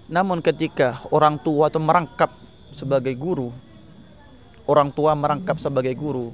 Namun ketika orang tua itu merangkap sebagai guru, orang tua merangkap sebagai guru,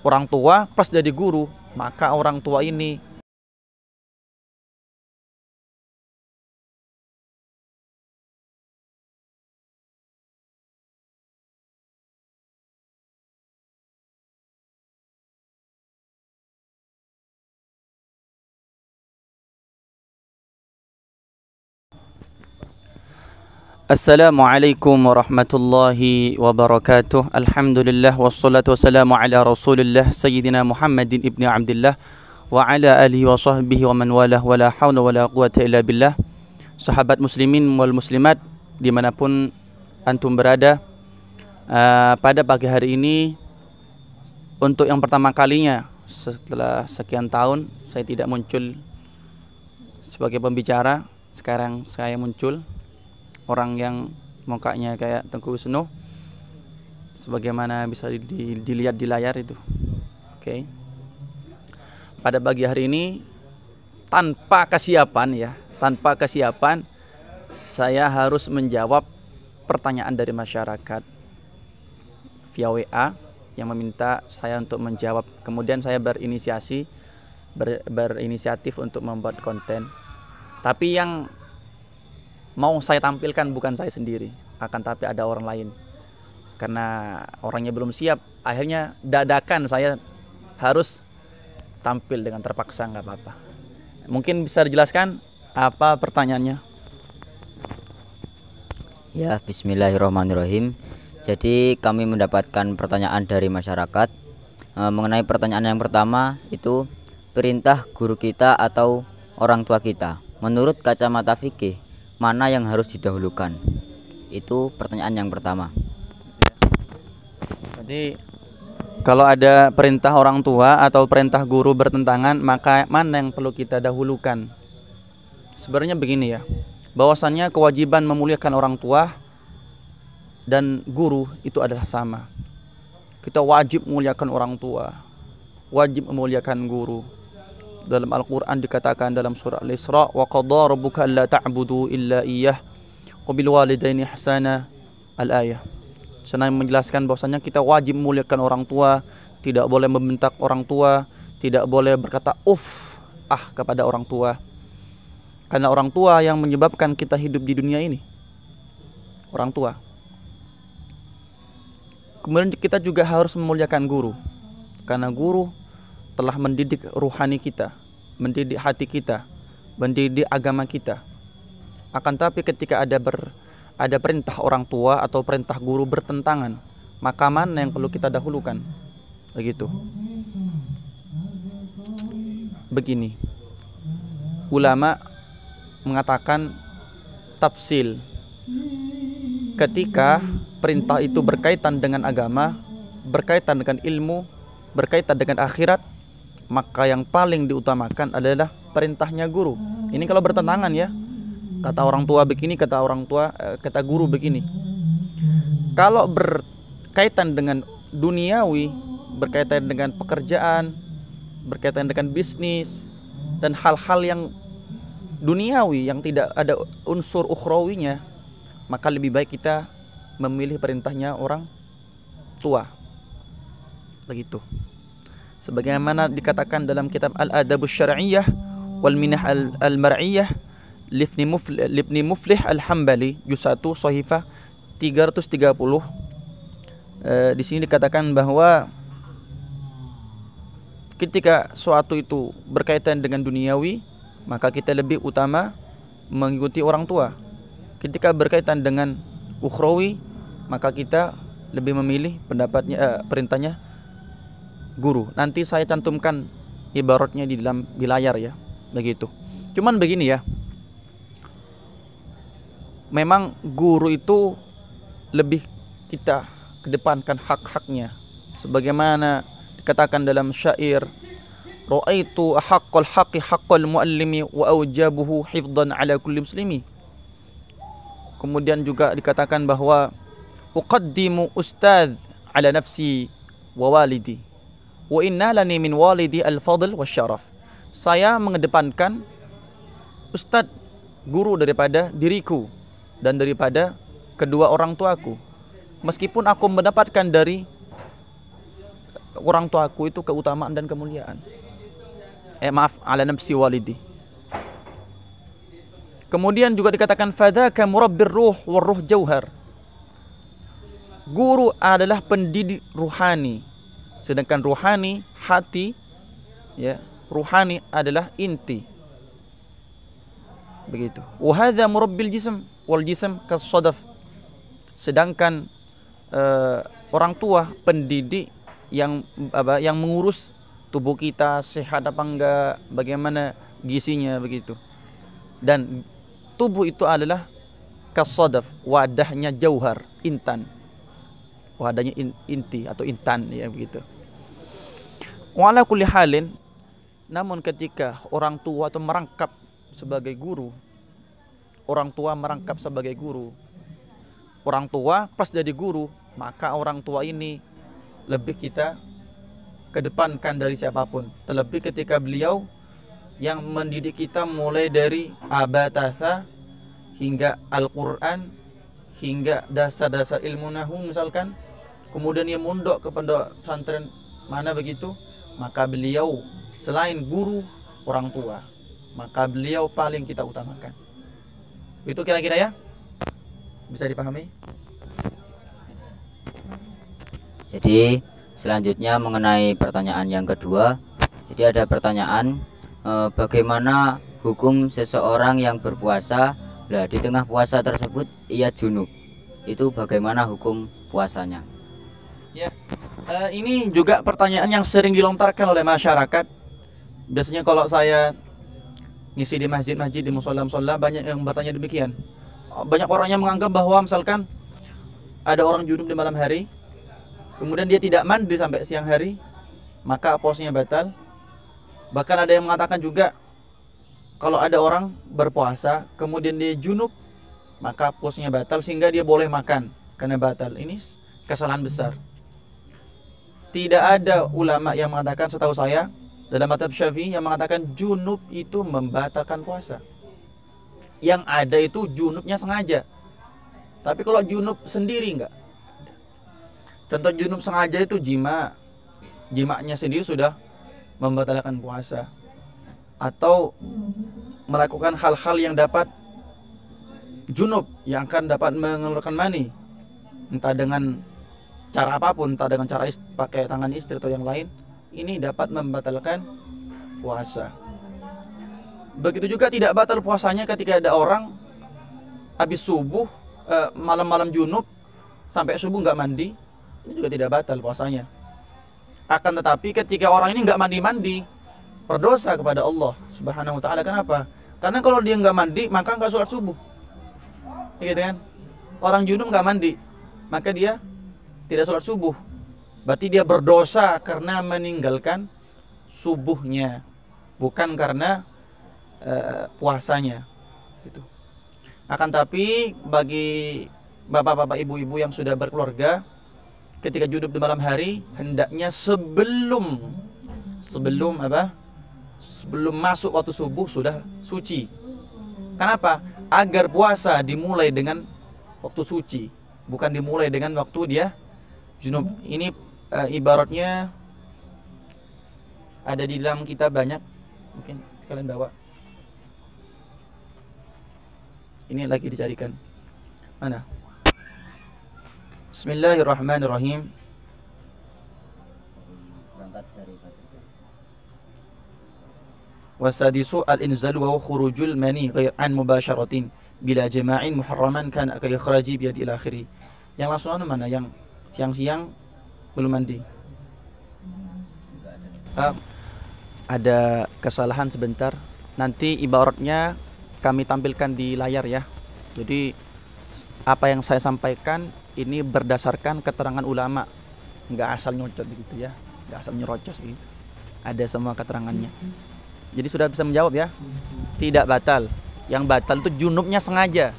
orang tua pas jadi guru, maka orang tua ini Assalamualaikum warahmatullahi wabarakatuh. Alhamdulillah wassalatu wassalamu ala Rasulillah Sayyidina Muhammadin ibni Abdillah wa ala alihi wa sahbihi wa man walah wa la hawla wa la quwata illa billah. Sahabat muslimin wal muslimat dimanapun antum berada, pada pagi hari ini untuk yang pertama kalinya setelah sekian tahun saya tidak muncul sebagai pembicara. Sekarang saya muncul, orang yang mukanya kayak Tengku Wisnu, sebagaimana bisa dilihat di layar itu. Oke. Pada pagi hari ini tanpa kesiapan saya harus menjawab pertanyaan dari masyarakat via WA yang meminta saya untuk menjawab. Kemudian saya berinisiatif untuk membuat konten. Tapi yang mau saya tampilkan bukan saya sendiri, akan tapi ada orang lain. Karena orangnya belum siap, akhirnya dadakan saya harus tampil dengan terpaksa, nggak apa-apa. Mungkin bisa dijelaskan apa pertanyaannya? Ya, bismillahirrahmanirrahim. Jadi kami mendapatkan pertanyaan dari masyarakat mengenai pertanyaan yang pertama itu, perintah guru kita atau orang tua kita menurut kacamata fikih mana yang harus didahulukan? Itu pertanyaan yang pertama. Jadi kalau ada perintah orang tua atau perintah guru bertentangan, maka mana yang perlu kita dahulukan? Sebenarnya begini ya, bahwasannya kewajiban memuliakan orang tua dan guru itu adalah sama. Kita wajib memuliakan orang tua, wajib memuliakan guru. Dalam Al-Quran dikatakan dalam surah Al-Isra, wa qadha rabbuka alla ta'budu illa iyyah wa bil walidaini ihsana, al-ayah. Senang menjelaskan bahwasanya kita wajib memuliakan orang tua, tidak boleh membentak orang tua, tidak boleh berkata kepada orang tua. Karena orang tua yang menyebabkan kita hidup di dunia ini. Orang tua. Kemudian kita juga harus memuliakan guru. Karena guru telah mendidik ruhani kita, mendidik hati kita, mendidik agama kita. Akan tapi ketika ada perintah orang tua atau perintah guru bertentangan, maka mana yang perlu kita dahulukan? Begitu. Begini, ulama mengatakan tafsil. Ketika perintah itu berkaitan dengan agama, berkaitan dengan ilmu, berkaitan dengan akhirat, maka yang paling diutamakan adalah perintahnya guru. Ini kalau bertentangan ya, kata orang tua begini, kata guru begini. Kalau berkaitan dengan duniawi, berkaitan dengan pekerjaan, berkaitan dengan bisnis dan hal-hal yang duniawi yang tidak ada unsur ukhrawinya, maka lebih baik kita memilih perintahnya orang tua. Begitu. Sebagaimana dikatakan dalam kitab Al-Adabus Syar'iyyah wal Minah Al-Mar'iyyah Libni Muflih Al-Hambali juz 1 Shahifah 330. Di sini dikatakan bahwa ketika suatu itu berkaitan dengan duniawi, maka kita lebih utama mengikuti orang tua. Ketika berkaitan dengan ukhrawi, maka kita lebih memilih perintahnya guru. Nanti saya cantumkan ibaratnya di layar ya, begitu. Cuman begini ya, memang guru itu lebih kita kedepankan hak-haknya, sebagaimana dikatakan dalam syair, ra'aitu haqqal haqqi haqqal muallimi wa aujabuhu hifdhan ala kulli muslimi. Kemudian juga dikatakan bahwa uqaddimu ustadz ala nafsi wa walidi wa inna lani min walidi al-fadl wa syaraf. Saya mengedepankan ustadz guru daripada diriku dan daripada kedua orang tuaku. Meskipun aku mendapatkan dari orang tuaku itu keutamaan dan kemuliaan. Ala nafsi walidi. Kemudian juga dikatakan fadzaka murabbir ruh war ruh jauhar. Guru adalah pendidik ruhani, sedangkan ruhani hati, ya, ruhani adalah inti. Begitu. Wa hadza murabbil jism wal jism kasadaf. Sedangkan orang tua pendidik yang mengurus tubuh kita sehat apa enggak, bagaimana gizinya begitu. Dan tubuh itu adalah kasadaf, wadahnya jauhar, intan. Wadahnya inti atau intan, ya begitu. Wa ala kulli halin, namun ketika orang tua itu merangkap sebagai guru, orang tua merangkap sebagai guru, orang tua pas jadi guru, maka orang tua ini lebih kita kedepankan dari siapapun. Terlebih ketika beliau yang mendidik kita mulai dari abatatha hingga Al-Quran, hingga dasar-dasar ilmu nahu misalkan. Kemudian dia mondok ke pondok pesantren mana begitu, maka beliau selain guru, orang tua, maka beliau paling kita utamakan. Itu kira-kira ya, bisa dipahami. Jadi selanjutnya mengenai pertanyaan yang kedua. Jadi ada pertanyaan, bagaimana hukum seseorang yang berpuasa, lah di tengah puasa tersebut ia junub, itu bagaimana hukum puasanya? Ya, ini juga pertanyaan yang sering dilontarkan oleh masyarakat. Biasanya kalau saya ngisi di masjid-masjid, di musola-musola, banyak yang bertanya demikian. Banyak orang yang menganggap bahwa misalkan ada orang junub di malam hari, kemudian dia tidak mandi sampai siang hari, maka puasanya batal. Bahkan ada yang mengatakan juga, kalau ada orang berpuasa kemudian dia junub, maka puasanya batal sehingga dia boleh makan karena batal. Ini kesalahan besar. Tidak ada ulama yang mengatakan, setahu saya dalam mazhab Syafi'i, yang mengatakan junub itu membatalkan puasa. Yang ada itu junubnya sengaja. Tapi kalau junub sendiri enggak. Contoh junub sengaja itu jimaknya sendiri sudah membatalkan puasa. Atau melakukan hal-hal yang dapat junub, yang akan dapat mengeluarkan mani, entah dengan cara apapun, entah dengan cara pakai tangan istri atau yang lain, ini dapat membatalkan puasa. Begitu juga tidak batal puasanya ketika ada orang habis subuh, malam-malam junub sampai subuh nggak mandi, ini juga tidak batal puasanya. Akan tetapi ketika orang ini nggak mandi-mandi, berdosa kepada Allah Subhanahu wa ta'ala. Kenapa? Karena kalau dia nggak mandi, maka nggak sholat subuh, gitu kan? Orang junub nggak mandi, maka dia tidak sholat subuh. Berarti dia berdosa karena meninggalkan subuhnya, bukan karena puasanya. Gitu. Akan tapi bagi bapak-bapak, ibu-ibu yang sudah berkeluarga, ketika junub di malam hari, hendaknya sebelum masuk waktu subuh sudah suci. Kenapa? Agar puasa dimulai dengan waktu suci, bukan dimulai dengan waktu dia junub. Ini ibaratnya ada di dalam kitab banyak, mungkin kalian bawa. Ini lagi dicarikan. Mana? Bismillahirrahmanirrahim. Wasadisu al-inzal wa khurujul mani ghair an mubasharatin bila jama'in muharraman kana ka ikhraji bi yadi al-akhiri. Yang langsung mana? Yang siang-siang belum mandi. Ada kesalahan sebentar. Nanti ibaratnya kami tampilkan di layar ya. Jadi apa yang saya sampaikan ini berdasarkan keterangan ulama, nggak asal nyocot gitu ya, nggak asal nyerocos gitu. Ada semua keterangannya. Jadi sudah bisa menjawab ya. Tidak batal. Yang batal itu junubnya sengaja.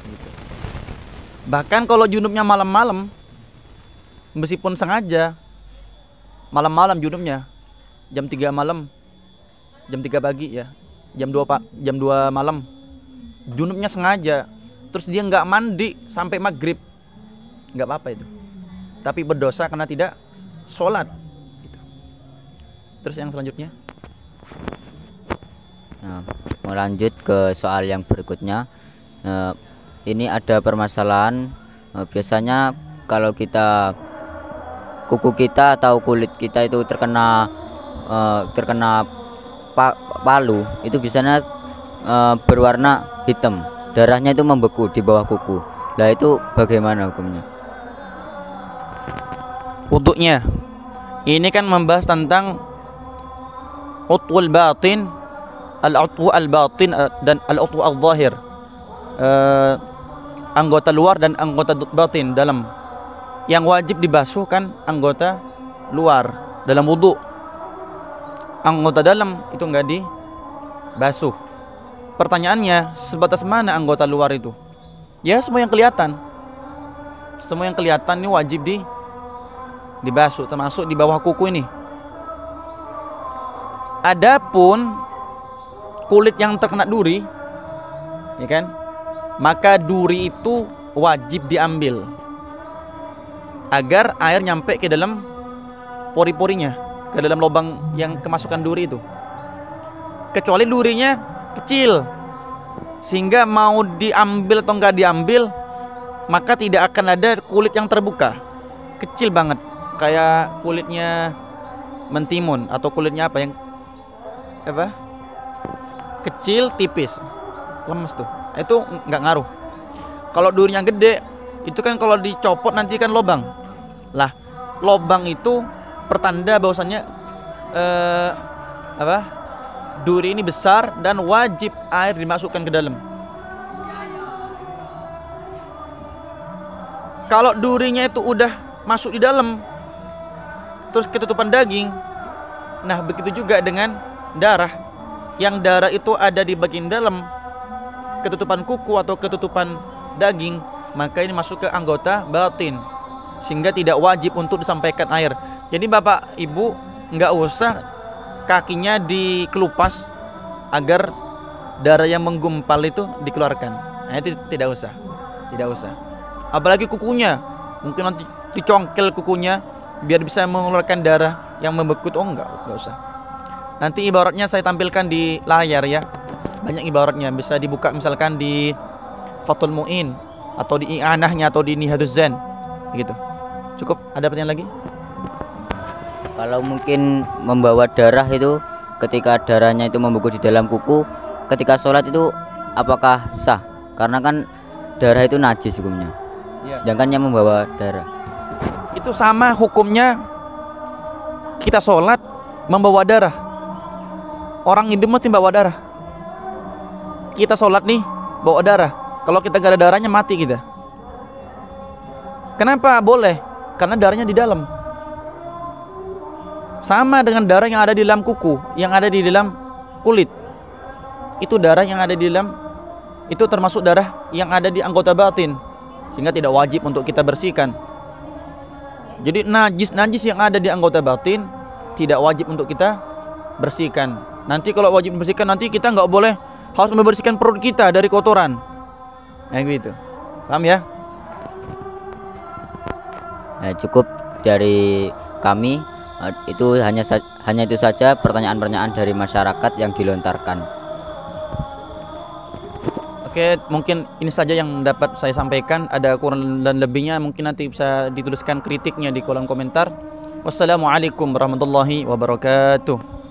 Gitu. Bahkan kalau junubnya malam-malam, meskipun sengaja, malam-malam junubnya, jam 3 malam, jam 3 pagi ya, jam 2 malam, junubnya sengaja, terus dia nggak mandi sampai maghrib, nggak apa-apa itu, tapi berdosa karena tidak sholat gitu. Terus yang selanjutnya, Nah, melanjut ke soal yang berikutnya. Ini ada permasalahan, biasanya kalau kuku kita atau kulit kita itu terkena palu, itu biasanya berwarna hitam, darahnya itu membeku di bawah kuku. Lah itu bagaimana hukumnya? wuduknya ini kan membahas tentang utwul batin, al-utwu al-batin dan al-utwu al-zahir, anggota luar dan anggota batin dalam. Yang wajib dibasuh kan anggota luar dalam wudhu, anggota dalam itu enggak dibasuh. Pertanyaannya, sebatas mana anggota luar itu? Ya semua yang kelihatan, semua yang kelihatan ini wajib dibasuh, termasuk di bawah kuku ini. Adapun kulit yang terkena duri, ya kan, maka duri itu wajib diambil agar air nyampe ke dalam pori-porinya, ke dalam lubang yang kemasukan duri itu. Kecuali durinya kecil sehingga mau diambil atau enggak diambil, maka tidak akan ada kulit yang terbuka. Kecil banget, kayak kulitnya mentimun atau kulitnya apa yang kecil, tipis, lemes tuh, itu nggak ngaruh. Kalau durinya gede, itu kan kalau dicopot nanti kan lobang. Lah, lobang itu pertanda bahwasannya duri ini besar dan wajib air dimasukkan ke dalam. Kalau durinya itu udah masuk di dalam, terus ketutupan daging, nah begitu juga dengan darah. Yang darah itu ada di bagian dalam ketutupan kuku atau ketutupan daging, maka ini masuk ke anggota batin, sehingga tidak wajib untuk disampaikan air. Jadi bapak ibu nggak usah kakinya dikelupas agar darah yang menggumpal itu dikeluarkan. Nah, itu tidak usah. Apalagi kukunya, mungkin nanti dicongkel kukunya biar bisa mengeluarkan darah yang membeku. Oh enggak usah. Nanti ibaratnya saya tampilkan di layar ya. Banyak ibaratnya, bisa dibuka misalkan di Fathul Mu'in atau di I'anahnya atau di Nihaduz Zan gitu. Cukup, ada pertanyaan lagi? Kalau mungkin membawa darah itu, ketika darahnya itu membeku di dalam kuku, ketika sholat itu apakah sah? Karena kan darah itu najis hukumnya, sedangkan yang membawa darah itu sama hukumnya kita sholat membawa darah. Orang hidup mesti bawa darah. Kita sholat nih bawa darah, kalau kita gak ada darahnya mati kita. Kenapa boleh? Karena darahnya di dalam. Sama dengan darah yang ada di dalam kuku, yang ada di dalam kulit. Itu darah yang ada di dalam, itu termasuk darah yang ada di anggota batin, sehingga tidak wajib untuk kita bersihkan. Jadi najis yang ada di anggota batin tidak wajib untuk kita bersihkan. Nanti kalau wajib bersihkan, nanti kita nggak boleh harus membersihkan perut kita dari kotoran. Nah gitu, paham ya? Cukup dari kami. Itu hanya itu saja pertanyaan-pertanyaan dari masyarakat yang dilontarkan. Oke, mungkin ini saja yang dapat saya sampaikan. Ada kurang dan lebihnya mungkin nanti bisa dituliskan kritiknya di kolom komentar. Wassalamualaikum warahmatullahi wabarakatuh.